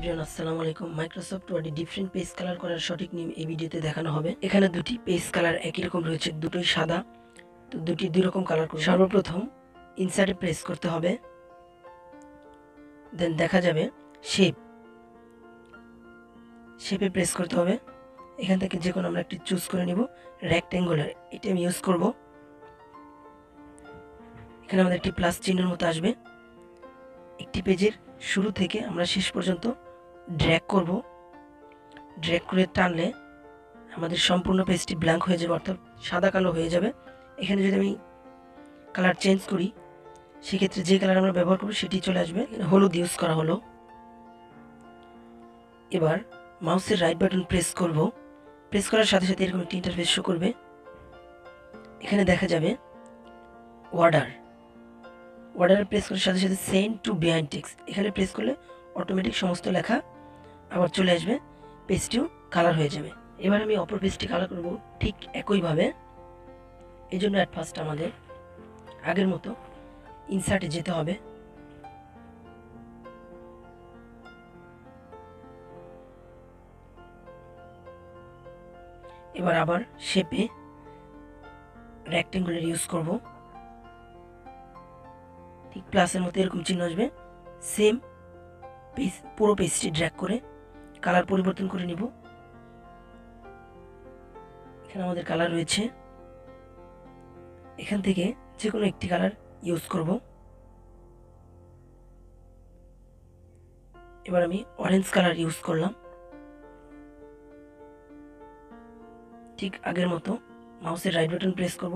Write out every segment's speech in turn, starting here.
Everyone আসসালামু আলাইকুম। Microsoft ওয়ার্ডে ডিফারেন্ট পেজ কালার করার সঠিক নিয়ম এই ভিডিওতে দেখানো হবে। এখানে দুটি পেজ কালার একই রকম রয়েছে, দুটোই সাদা, তো দুটি দুই রকম কালার করব। সর্বপ্রথম ইনসার্টে প্রেস করতে হবে, দেন দেখা যাবে শেপে প্রেস করতে হবে। এখান থেকে যে কোনো আমরা একটি চুজ করে নিব, রেক্ট্যাঙ্গুলার, এটা আমি ইউজ করব। এখানে আমাদের একটি প্লাস চিহ্নের মতো আসবে। একটি পেজের শুরু থেকে আমরা শেষ পর্যন্ত ড্র্যাগ করব। ড্র্যাগ করে টানলে আমাদের সম্পূর্ণ পেজটি ব্ল্যাঙ্ক হয়ে যাবে, অর্থাৎ সাদা কালো হয়ে যাবে। এখানে যদি আমি কালার চেঞ্জ করি, সেক্ষেত্রে যে কালার আমরা ব্যবহার করব সেটি চলে আসবে। হলুদ ইউজ করা হলো। এবার মাউসের রাইট বাটন প্রেস করব। প্রেস করার সাথে সাথে এরকম একটি ইন্টারফেস শো করবে। এখানে দেখা যাবে অর্ডারে প্রেস করার সাথে সাথে সেন্ড টু বিহাইন্ড টেক্সট, এখানে প্রেস করলে অটোমেটিক সমস্ত লেখা আবার চলে আসবে, পেজটিও কালার হয়ে যাবে। এবার আমি অপর পেজটি কালার করব ঠিক একইভাবে। এই জন্য অ্যাট ফার্স্ট আমাদের আগের মতো ইনসার্টে যেতে হবে। এবার আবার শেপে রেক্ট্যাঙ্গুলার ইউজ করব। ঠিক প্লাসের মতো এরকম চিহ্ন আসবে। সেম পেজ, পুরো পেজটি ড্র্যাগ করে কালার পরিবর্তন করে নিব। এখানে আমাদের কালার রয়েছে, এখান থেকে যে কোনো একটি কালার ইউজ করব। এবার আমি অরেঞ্জ কালার ইউজ করলাম। ঠিক আগের মতো মাউসের রাইট বাটন প্রেস করব,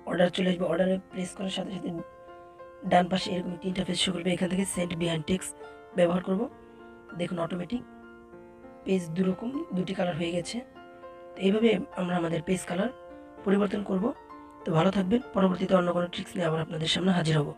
অর্ডার চলে আসবে। অর্ডারে প্রেস করার সাথে সাথে ডান পাশে এরকম একটি ইন্টারফেস শো করবে। এখান থেকে সেন্ড বিহাইন্ড টেক্সট ব্যবহার করব। দেখুন অটোমেটিক পেজ দুটি কালার হয়ে গেছে। তো এইভাবে আমরা আমাদের পেজ কালার পরিবর্তন করব। তো ভালো থাকবেন। পরবর্তীতে অন্য কোনো ট্রিক্স নিয়ে আবার আপনাদের সামনে হাজির হব।